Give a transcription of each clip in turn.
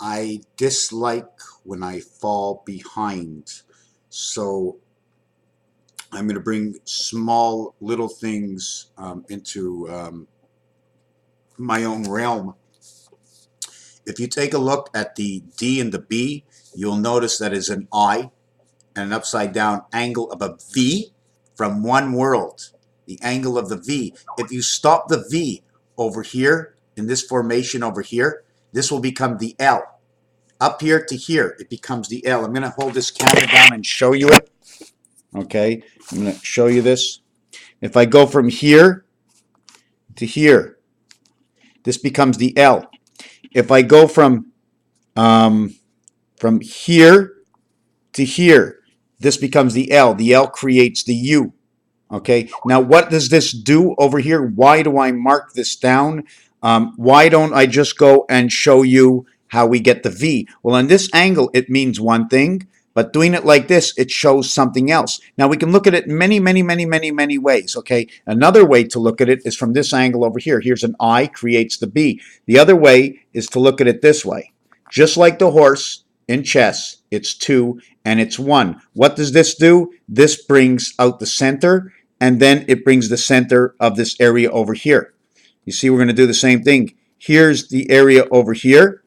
I dislike when I fall behind. So I'm going to bring small little things into my own realm. If you take a look at the D and the B, you'll notice that is an I and an upside down angle of a V from one world. The angle of the V. If you stop the V over here in this formation over here, this will become the L. Up here to here, it becomes the L. I'm going to hold this camera down and show you it. Okay, I'm going to show you this. If I go from here to here, this becomes the L. If I go from here to here, this becomes the L. The L creates the U. Okay, now what does this do over here? Why do I mark this down? Why don't I just go and show you how we get the V? Well, on this angle, it means one thing, but doing it like this, it shows something else. Now, we can look at it many ways, okay? Another way to look at it is from this angle over here. Here's an I, creates the B. The other way is to look at it this way. Just like the horse in chess, it's 2 and it's 1. What does this do? This brings out the center, and then it brings the center of this area over here. You see, we're going to do the same thing. Here's the area over here,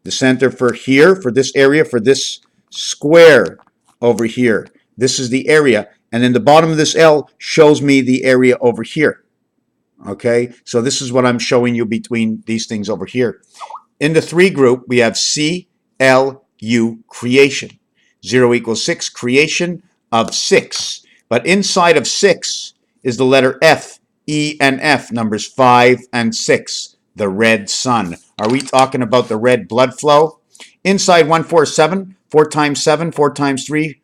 the center for here, for this area, for this square over here. This is the area, and then the bottom of this L shows me the area over here. Okay, so this is what I'm showing you between these things over here. In the 3 group, we have C, L, U, creation. 0 equals 6, creation of 6. But inside of 6 is the letter F, E, and F, numbers 5 and 6, the red sun. Are we talking about the red blood flow? Inside 147, 4 times 7, 4 times 3,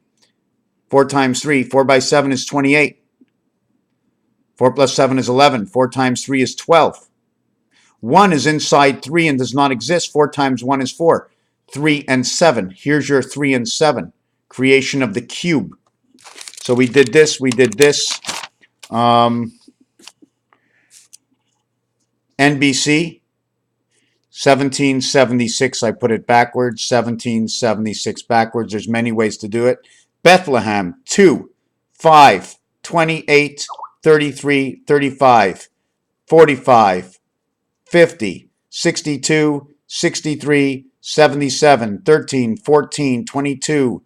4 times 3. 4 by 7 is 28. 4 plus 7 is 11. 4 times 3 is 12. 1 is inside 3 and does not exist. 4 times 1 is 4. 3 and 7. Here's your 3 and 7. Creation of the cube. So we did this, we did this. NBC, 1776, I put it backwards, 1776 backwards. There's many ways to do it. Bethlehem, 2, 5, 28, 33, 35, 45, 50, 62, 63, 77, 13, 14, 22,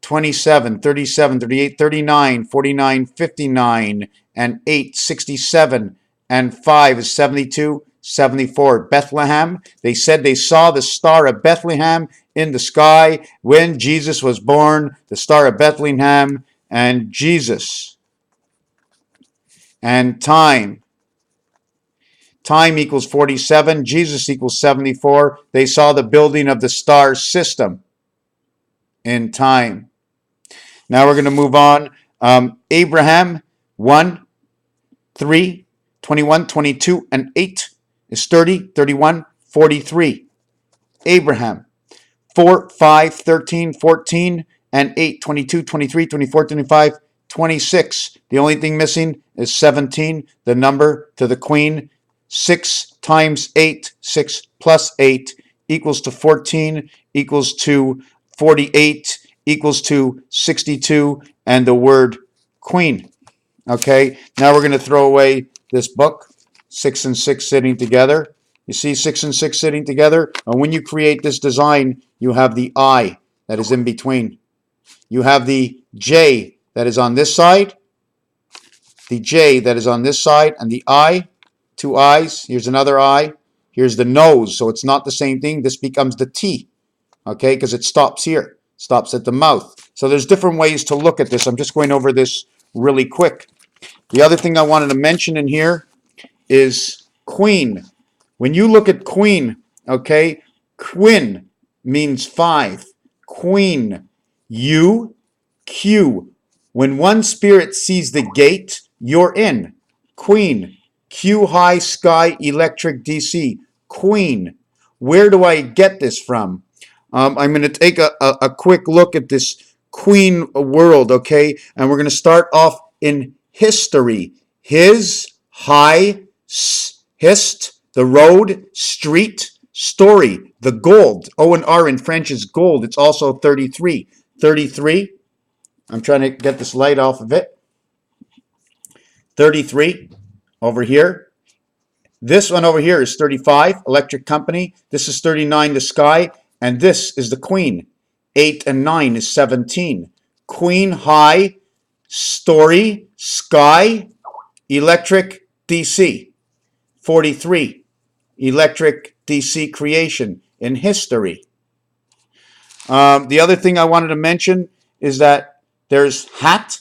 27, 37, 38, 39, 49, 59, and 8, 67, and 5 is 72, 74. Bethlehem, they said they saw the star of Bethlehem in the sky when Jesus was born, the star of Bethlehem, and Jesus. And time. Time equals 47, Jesus equals 74. They saw the building of the star system in time. Now we're going to move on. Abraham, 1, 3, 21, 22, and 8 is 30, 31, 43. Abraham, 4, 5, 13, 14, and 8, 22, 23, 24, 25, 26. The only thing missing is 17, the number to the queen. 6 times 8, 6 plus 8 equals to 14, equals to 48, equals to 62, and the word queen. Okay, now we're going to throw away this book, 6 and 6 sitting together. You see 6 and 6 sitting together? And when you create this design, you have the I that is in between. You have the J that is on this side, the J that is on this side, and the I, 2 I's. Here's another I. Here's the nose, so it's not the same thing. This becomes the T, okay, because it stops here, stops at the mouth. So there's different ways to look at this. I'm just going over this really quick. The other thing I wanted to mention in here is queen. When you look at queen, okay, quin means 5. Queen, U, Q. When one spirit sees the gate, you're in. Queen, Q high sky electric DC. Queen. Where do I get this from? I'm going to take a quick look at this queen world, okay? And we're going to start off in history. His, high, hist, the road, street, Story, the gold. O and R in French is gold. It's also 33. 33. I'm trying to get this light off of it. 33 over here. This one over here is 35, electric company. This is 39, the sky. And this is the queen. 8 and 9 is 17. Queen, high, story, sky, electric, DC. 43, electric, DC creation in history. The other thing I wanted to mention is that there's hat,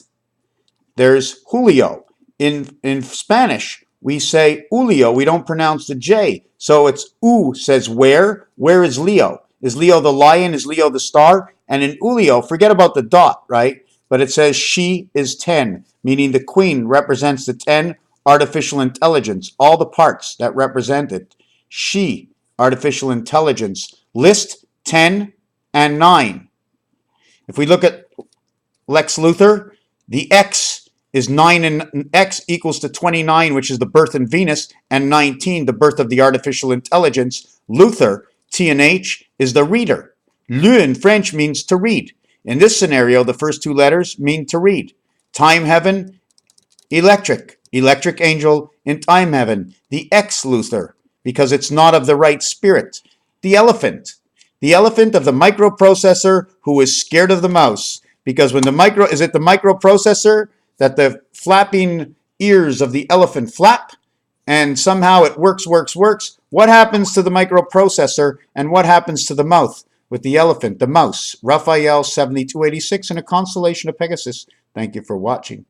there's Julio. In Spanish, we say Julio. We don't pronounce the J. So it's U says where. Where is Leo? Is Leo the lion? Is Leo the star? And in Julio, forget about the dot, right? But it says she is 10, meaning the queen represents the 10, artificial intelligence, all the parts that represent it. She, artificial intelligence. List 10 and 9. If we look at Lex Luthor, the X is 9 and X equals to 29, which is the birth in Venus, and 19, the birth of the artificial intelligence. Luthor, T and H, is the reader. Le in French means to read. In this scenario, the first two letters mean to read. Time heaven, electric. Electric angel in time heaven. The X Luthor, because it's not of the right spirit. The elephant. The elephant of the microprocessor who is scared of the mouse. Because when the microprocessor that the flapping ears of the elephant flap, and somehow it works. What happens to the microprocessor, and what happens to the mouth with the elephant, the mouse? Raphael 7286 in a constellation of Pegasus. Thank you for watching.